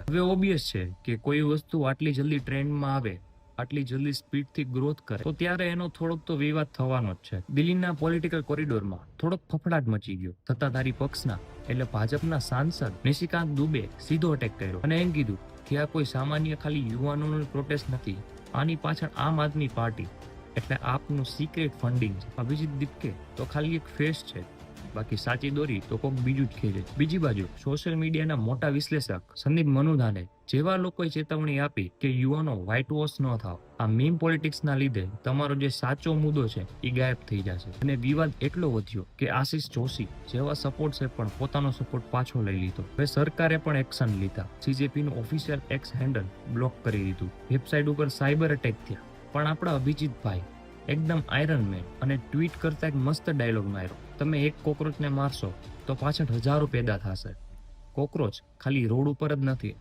હવે ઓબ્વિયસ છે કે કોઈ વસ્તુ આટલી જલ્દી ટ્રેન્ડમાં આવે, આટલી જલ્દી સ્પીડથી ગ્રોથ કરે, તો ત્યારે એનો થોડોક તો વિવાદ થવાનો જ છે. દિલ્હીના પોલિટિકલ કોરિડોરમાં થોડોક ફફડાટ મચી ગયો. સત્તાધારી પક્ષના એટલે ભાજપના સાંસદ નિશિકાંત દુબે સીધો અટેક કર્યો અને એમ કીધું કે આ કોઈ સામાન્ય ખાલી યુવાનોનો પ્રોટેસ્ટ નથી, આની પાછળ આમ આદમી પાર્ટી એટલે આપનું સિક્રેટ ફંડિંગ છે. અભિજીત દીપકે તો ખાલી એક ફેસ છે, બાકી સાચી દોરી તો કોઈક બીજું જ ખેંચે છે. બીજી બાજુ સોશિયલ મીડિયાના મોટા વિશ્લેષક સંદીપ મનુધાને જેવા લોકોએ ચેતવણી આપી કે યુવાનો વ્હાઇટ વોશ ન થાવ, આ મીમ પોલિટિક્સના લીધે તમારો જે સાચો મુદ્દો છે એ ગાયબ થઈ જશે. અને વિવાદ એટલો વધ્યો કે આશિષ જોશી જેવા સપોર્ટસે પણ પોતાનો સપોર્ટ પાછો લઈ લીધો. હવે સરકારે પણ એક્શન લીધા. સીજેપીનું ઓફિશિયલ એક્સ હેન્ડલ બ્લોક કરી દીધું. વેબસાઇટ ઉપર સાયબર અટેક થયા. પણ આપણા અભિજીતભાઈ એકદમ આયરન મેન અને ટ્વીટ કરતા એક મસ્ત ડાયલોગ માર્યો, તમે એક કોકરોચને મારશો તો પાછળ હજારો પેદા થશે. કોકરોચ ખાલી રોડ ઉપર જ નથી,